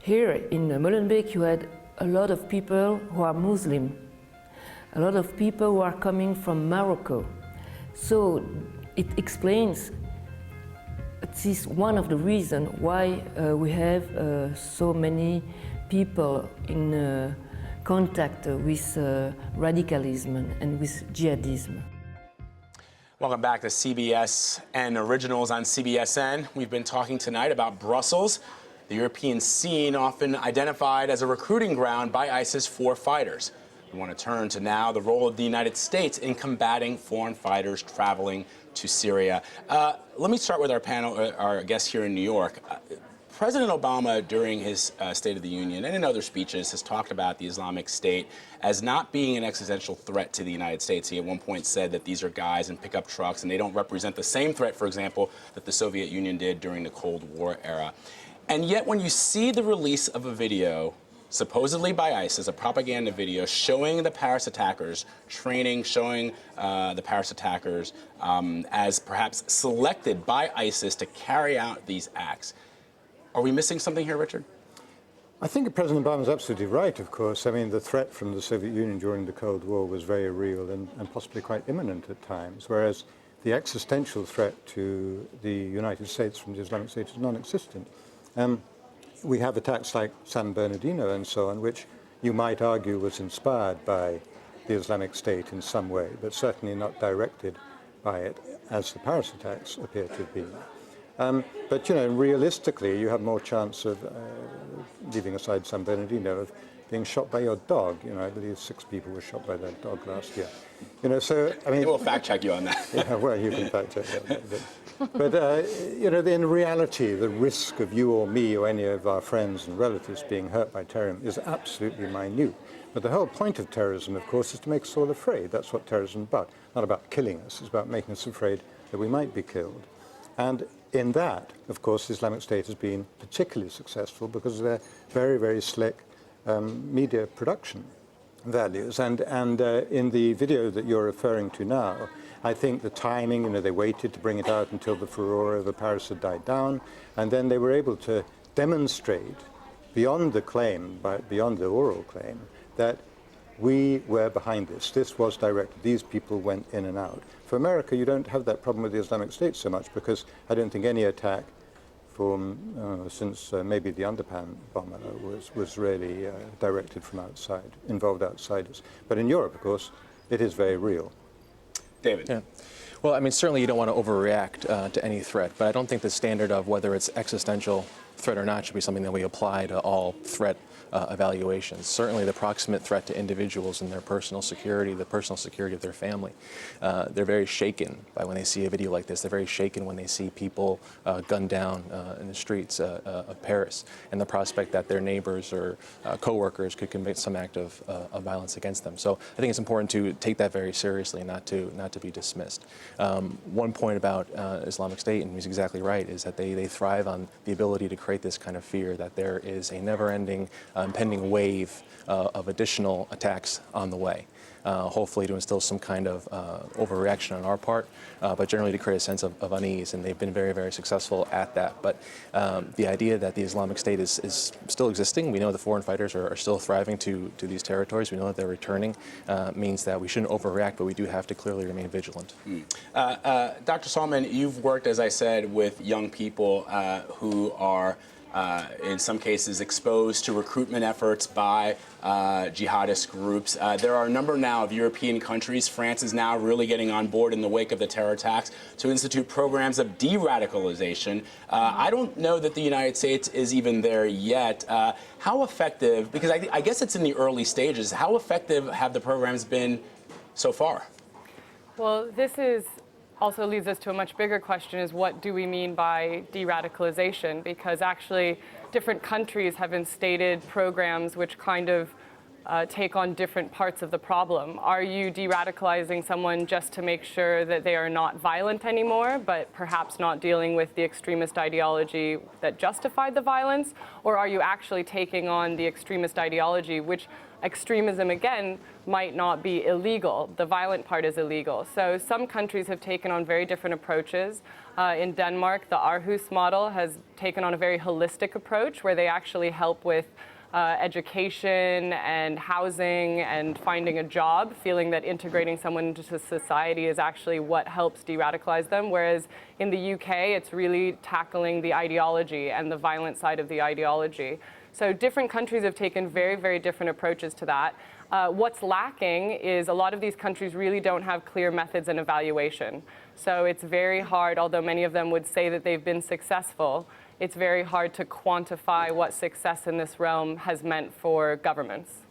here in Molenbeek you had a lot of people who are Muslim, a lot of people who are coming from Morocco. So it explains, this is one of the reasons why we have so many people in contact with radicalism and with jihadism. Welcome back to CBSN Originals on CBSN. We've been talking tonight about Brussels, the European scene often identified as a recruiting ground by ISIS for fighters. We want to turn to now the role of the United States in combating foreign fighters traveling to Syria. Let me start with our panel, our guest here in New York. President Obama, during his State of the Union and in other speeches, has talked about the Islamic State as not being an existential threat to the United States. He at one point said that these are guys in pickup trucks and they don't represent the same threat, for example, that the Soviet Union did during the Cold War era. And yet when you see the release of a video, supposedly by ISIS, a propaganda video showing the Paris attackers training, showing the Paris attackers as perhaps selected by ISIS to carry out these acts, are we missing something here, Richard? I think President Obama is absolutely right, of course. I mean, the threat from the Soviet Union during the Cold War was very real and possibly quite imminent at times, whereas the existential threat to the United States from the Islamic State is non-existent. We have attacks like San Bernardino and so on, which you might argue was inspired by the Islamic State in some way, but certainly not directed by it, as the Paris attacks appear to have been. But, you know, realistically, you have more chance of, leaving aside San Bernardino, of being shot by your dog. You know, I believe 6 people were shot by that dog last year. You know, so, I mean... We'll fact check you on that. Yeah, well, you can fact check that. But you know, in reality, the risk of you or me or any of our friends and relatives being hurt by terrorism is absolutely minute. But the whole point of terrorism, of course, is to make us all afraid. That's what terrorism is about. Not about killing us. It's about making us afraid that we might be killed. And in that, of course, the Islamic State has been particularly successful because of their very, very slick media production values. And in the video that you're referring to now, I think the timing, you know, they waited to bring it out until the furore over Paris had died down, and then they were able to demonstrate beyond the claim, beyond the oral claim, that we were behind this. This was directed. These people went in and out. For America, you don't have that problem with the Islamic State so much because I don't think any attack from since maybe the Underpan bomber was really directed from outside, involved outsiders. But in Europe, of course, it is very real. David. Yeah. Well, I mean, certainly you don't want to overreact to any threat, but I don't think the standard of whether it's existential threat or not should be something that we apply to all threat evaluations. Certainly the proximate threat to individuals and their personal security, the personal security of their family. They're very shaken by when they see a video like this. They're very shaken when they see people gunned down in the streets of Paris, and the prospect that their neighbors or co-workers could commit some act of violence against them. So I think it's important to take that very seriously and not to be dismissed. One point about Islamic State, and he's exactly right, is that they thrive on the ability to create this kind of fear that there is a never-ending impending wave of additional attacks on the way. Hopefully to instill some kind of overreaction on our part, but generally to create a sense of unease, and they've been very, very successful at that. But the idea that the Islamic State is still existing, we know the foreign fighters are still thriving to these territories, we know that they're returning, means that we shouldn't overreact, but we do have to clearly remain vigilant. Dr. Salman, you've worked, as I said, with young people who are in some cases exposed to recruitment efforts by jihadist groups. There are a number now of European countries. France is now really getting on board in the wake of the terror attacks to institute programs of de-radicalization. I don't know that the United States is even there yet. How effective, because I guess it's in the early stages, how effective have the programs been so far? Well, this also leads us to a much bigger question, is what do we mean by de-radicalization? Because actually different countries have instated programs which kind of take on different parts of the problem. Are you de-radicalizing someone just to make sure that they are not violent anymore, but perhaps not dealing with the extremist ideology that justified the violence? Or are you actually taking on the extremist ideology, which extremism, again, might not be illegal. The violent part is illegal. So some countries have taken on very different approaches. In Denmark, the Aarhus model has taken on a very holistic approach where they actually help with education and housing and finding a job, feeling that integrating someone into society is actually what helps de-radicalize them. Whereas in the UK, it's really tackling the ideology and the violent side of the ideology. So different countries have taken very, very different approaches to that. What's lacking is a lot of these countries really don't have clear methods and evaluation. So it's very hard, although many of them would say that they've been successful, it's very hard to quantify what success in this realm has meant for governments.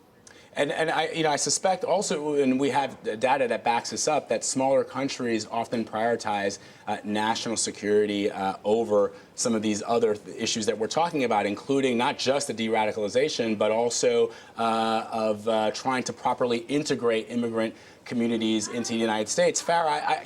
And I suspect also, and we have data that backs this up, that smaller countries often prioritize national security over some of these other issues that we're talking about, including not just the de-radicalization, but also of trying to properly integrate immigrant communities into the United States. Farah,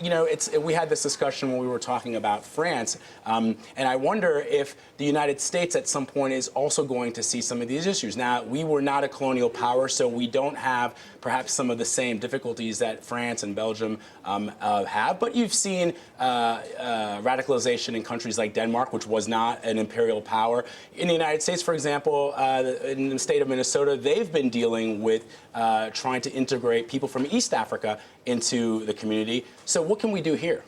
we had this discussion when we were talking about France, and I wonder if the United States at some point is also going to see some of these issues. Now, we were not a colonial power, so we don't have perhaps some of the same difficulties that France and Belgium have, but you've seen radicalization in countries like Denmark, which was not an imperial power. In the United States, for example, in the state of Minnesota, they've been dealing with trying to integrate people from East Africa into the community. So what can we do here?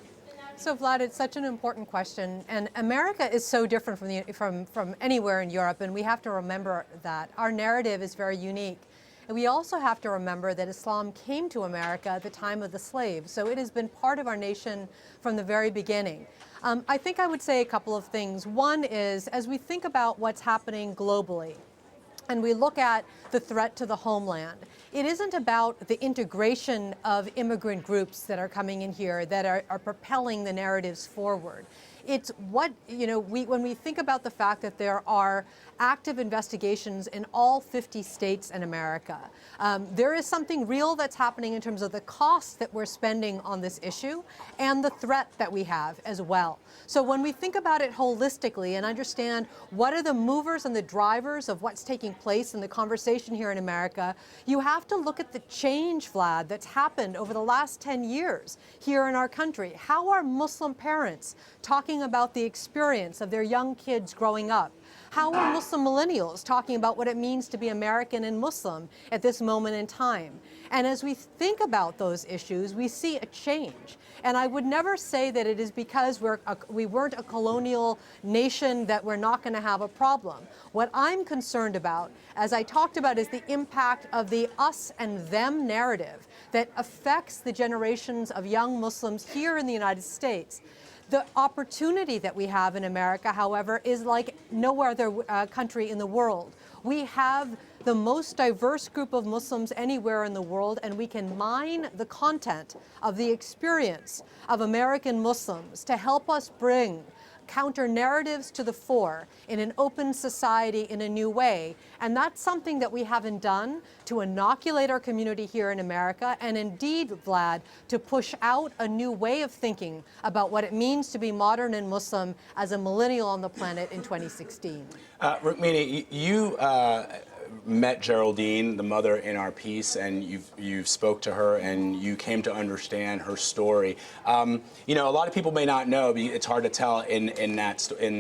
So Vlad, it's such an important question, and America is so different from anywhere in Europe, and we have to remember that. Our narrative is very unique. And we also have to remember that Islam came to America at the time of the slaves, so it has been part of our nation from the very beginning. I think I would say a couple of things. One is, as we think about what's happening globally, and we look at the threat to the homeland, it isn't about the integration of immigrant groups that are coming in here that are propelling the narratives forward. It's what, when we think about the fact that there are active investigations in all 50 states in America, there is something real that's happening in terms of the cost that we're spending on this issue and the threat that we have as well. So when we think about it holistically and understand what are the movers and the drivers of what's taking place in the conversation here in America, you have to look at the change, Vlad, that's happened over the last 10 years here in our country. How are Muslim parents talking about the experience of their young kids growing up? How are Muslim millennials talking about what it means to be American and Muslim at this moment in time? And as we think about those issues, we see a change. And I would never say that it is because we weren't a colonial nation that we're not going to have a problem. What I'm concerned about, as I talked about, is the impact of the us and them narrative that affects the generations of young Muslims here in the United States. The opportunity that we have in America, however, is like no other country in the world. We have the most diverse group of Muslims anywhere in the world, and we can mine the content of the experience of American Muslims to help us bring counter narratives to the fore in an open society in a new way. And that's something that we haven't done to inoculate our community here in America, and indeed, Vlad, to push out a new way of thinking about what it means to be modern and Muslim as a millennial on the planet in 2016. Rukmini, you met Geraldine, the mother, in our piece, and you spoke to her and you came to understand her story. A lot of people may not know, it's hard to tell in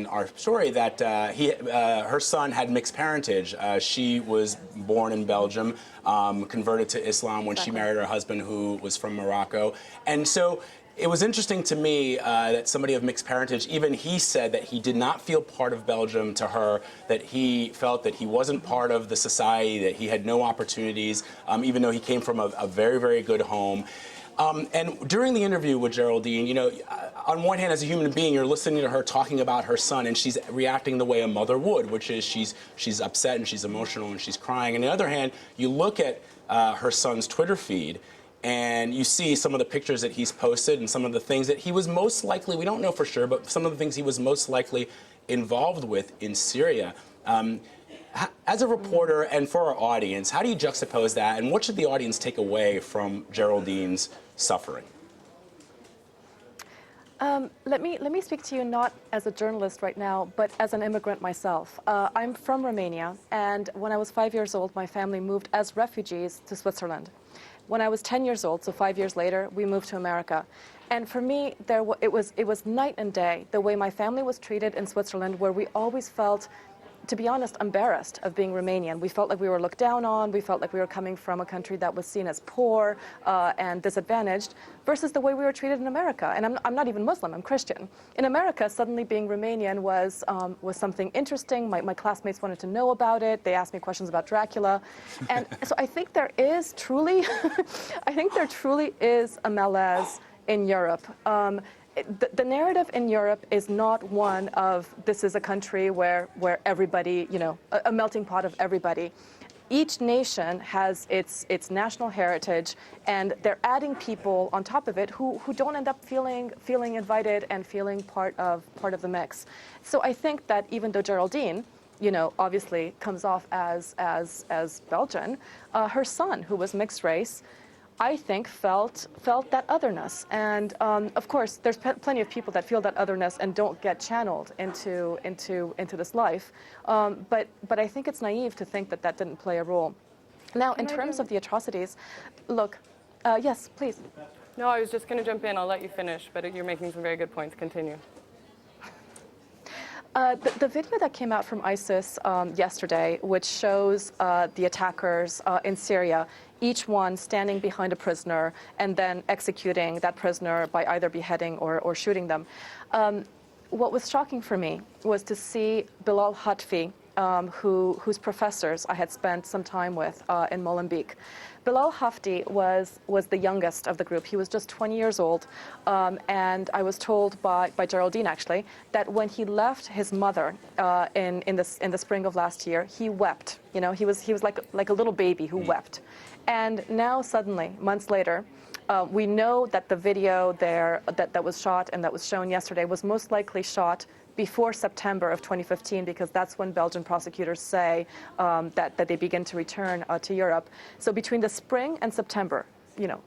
our story, that her son had mixed parentage. She was born in Belgium, converted to Islam when she married her husband, who was from Morocco. And so it was interesting to me that somebody of mixed parentage, even he said that he did not feel part of Belgium to her, that he felt that he wasn't part of the society, that he had no opportunities, even though he came from a very, very good home. And during the interview with Geraldine, on one hand, as a human being, you're listening to her talking about her son, and she's reacting the way a mother would, which is she's upset and she's emotional and she's crying. On the other hand, you look at her son's Twitter feed, and you see some of the pictures that he's posted and some of the things that he was most likely, we don't know for sure, but some of the things he was most likely involved with in Syria. As a reporter and for our audience, how do you juxtapose that, and what should the audience take away from Geraldine's suffering? Let me speak to you not as a journalist right now, but as an immigrant myself. I'm from Romania, and when I was 5 years old, my family moved as refugees to Switzerland. When I was 10 years old, so 5 years later, we moved to America. And for me, it was night and day, the way my family was treated in Switzerland, where we always felt, to be honest, embarrassed of being Romanian. We felt like we were looked down on. We felt like we were coming from a country that was seen as poor and disadvantaged, versus the way we were treated in America. And I'm not even Muslim, I'm Christian. In America, suddenly being Romanian was something interesting. My classmates wanted to know about it. They asked me questions about Dracula. And so I think there is truly, I think there truly is a malaise in Europe. The narrative in Europe is not one of this is a country where everybody, you know, a melting pot of everybody. Each nation has its national heritage, and they're adding people on top of it who don't end up feeling invited and feeling part of the mix. So I think that even though Geraldine, you know, obviously comes off as Belgian, her son, who was mixed race, I think felt that otherness, and of course, there's plenty of people that feel that otherness and don't get channeled into this life. But I think it's naive to think that didn't play a role. Now, in terms of the atrocities, look, yes, please. No, I was just going to jump in. I'll let you finish, but you're making some very good points. Continue. The video that came out from ISIS yesterday, which shows the attackers in Syria, each one standing behind a prisoner and then executing that prisoner by either beheading or shooting them. What was shocking for me was to see Bilal Hatfi, whose professors I had spent some time with in Molenbeek. Bilal Hafti was the youngest of the group. He was just 20 years old, and I was told by Geraldine, actually, that when he left his mother in the spring of last year, he wept. You know, he was like a little baby who wept. And now suddenly, months later, we know that the video there that was shot and that was shown yesterday was most likely shot before September of 2015, because that's when Belgian prosecutors say that they begin to return to Europe. So between the spring and September, you know,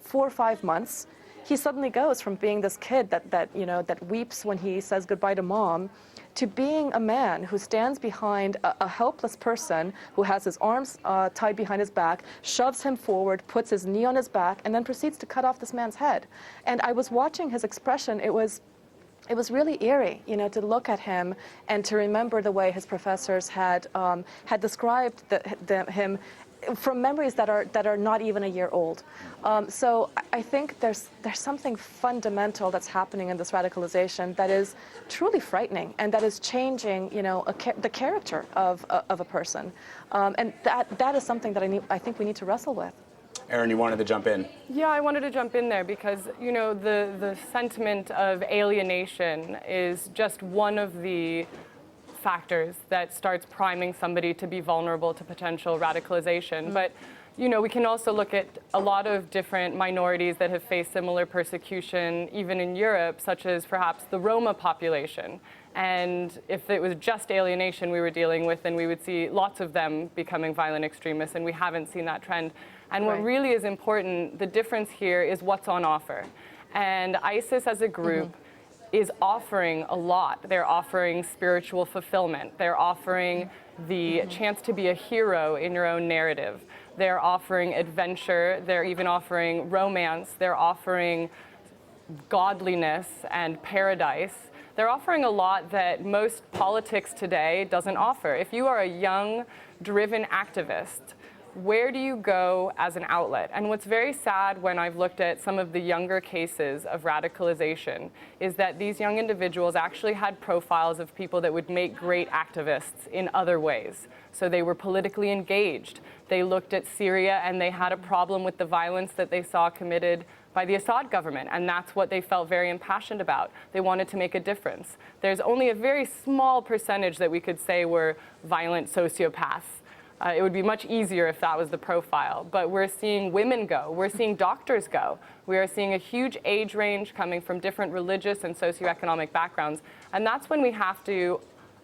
4 or 5 months, he suddenly goes from being this kid that weeps when he says goodbye to mom, to being a man who stands behind a helpless person who has his arms tied behind his back, shoves him forward, puts his knee on his back, and then proceeds to cut off this man's head. And I was watching his expression. It was really eerie, you know, to look at him and to remember the way his professors had described him from memories that are not even a year old. So I think there's something fundamental that's happening in this radicalization that is truly frightening and that is changing, you know, the character of a person, and that is something that I think we need to wrestle with. Erin, you wanted to jump in. Yeah, I wanted to jump in there because, you know, the sentiment of alienation is just one of the factors that starts priming somebody to be vulnerable to potential radicalization. But, you know, we can also look at a lot of different minorities that have faced similar persecution, even in Europe, such as perhaps the Roma population. And if it was just alienation we were dealing with, then we would see lots of them becoming violent extremists, and we haven't seen that trend. And what really is important, the difference here is what's on offer. And ISIS as a group is offering a lot. They're offering spiritual fulfillment. They're offering the chance to be a hero in your own narrative. They're offering adventure. They're even offering romance. They're offering godliness and paradise. They're offering a lot that most politics today doesn't offer. If you are a young, driven activist, where do you go as an outlet? And what's very sad when I've looked at some of the younger cases of radicalization is that these young individuals actually had profiles of people that would make great activists in other ways. So they were politically engaged. They looked at Syria and they had a problem with the violence that they saw committed by the Assad government, and that's what they felt very impassioned about. They wanted to make a difference. There's only a very small percentage that we could say were violent sociopaths. It would be much easier if that was the profile. But we're seeing women go. We're seeing doctors go. We are seeing a huge age range coming from different religious and socioeconomic backgrounds. And that's when we have to,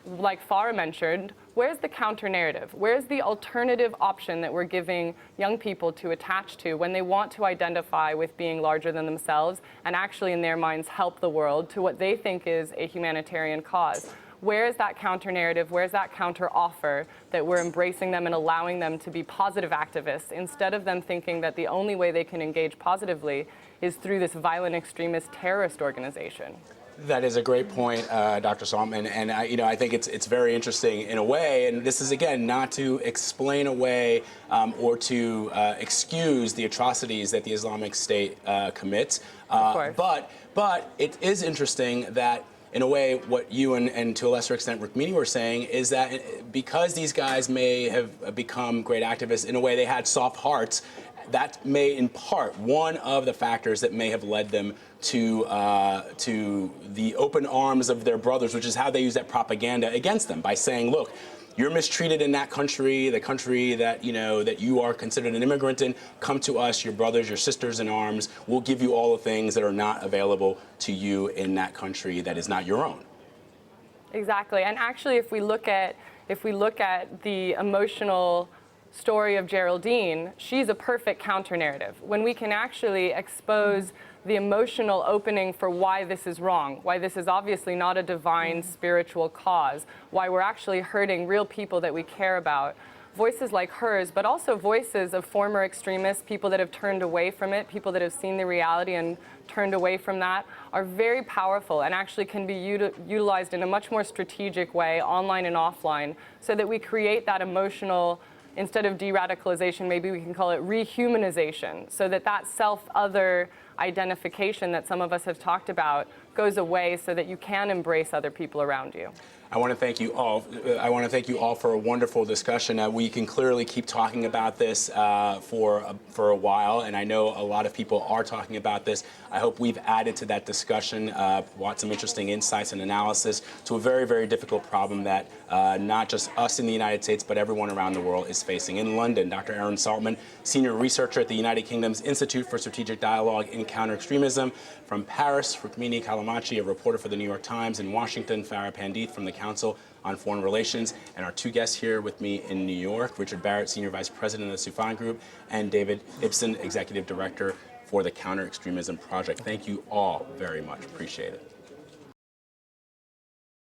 like Farah mentioned, where's the counter narrative? Where's the alternative option that we're giving young people to attach to when they want to identify with being larger than themselves and actually in their minds help the world to what they think is a humanitarian cause? Where is that counter narrative? Where's that counter offer that we're embracing them and allowing them to be positive activists instead of them thinking that the only way they can engage positively is through this violent extremist terrorist organization? That is a great point, Dr. Saltman, and I think it's very interesting in a way. And this is again not to explain away or to excuse the atrocities that the Islamic State commits, but it is interesting that, in a way, what you and to a lesser extent Rukmini were saying is that because these guys may have become great activists, in a way they had soft hearts. That may, in part, one of the factors that may have led them to the open arms of their brothers, which is how they use that propaganda against them by saying, look, you're mistreated in that country, the country that that you are considered an immigrant in. Come to us, your brothers, your sisters in arms. We'll give you all the things that are not available to you in that country that is not your own. Exactly, and actually, if we look at the emotional story of Geraldine, she's a perfect counter-narrative. When we can actually expose the emotional opening for why this is wrong, why this is obviously not a divine spiritual cause, why we're actually hurting real people that we care about, voices like hers, but also voices of former extremists, people that have turned away from it, people that have seen the reality and turned away from that, are very powerful and actually can be utilized in a much more strategic way, online and offline, so that we create that emotional, instead of de-radicalization, maybe we can call it rehumanization, so that that self-other identification that some of us have talked about goes away so that you can embrace other people around you. I want to thank you all. For a wonderful discussion. We can clearly keep talking about this for a while, and I know a lot of people are talking about this. I hope we've added to that discussion, brought some interesting insights and analysis to a very, very difficult problem that not just us in the United States, but everyone around the world is facing. In London, Dr. Aaron Saltman, senior researcher at the United Kingdom's Institute for Strategic Dialogue in Counter-Extremism. From Paris, Rukmini Callimachi, a reporter for the New York Times. In Washington, Farah Pandith from the Council on Foreign Relations. And our two guests here with me in New York, Richard Barrett, Senior Vice President of the Soufan Group, and David Ibsen, Executive Director for the Counter-Extremism Project. Thank you all very much. Appreciate it.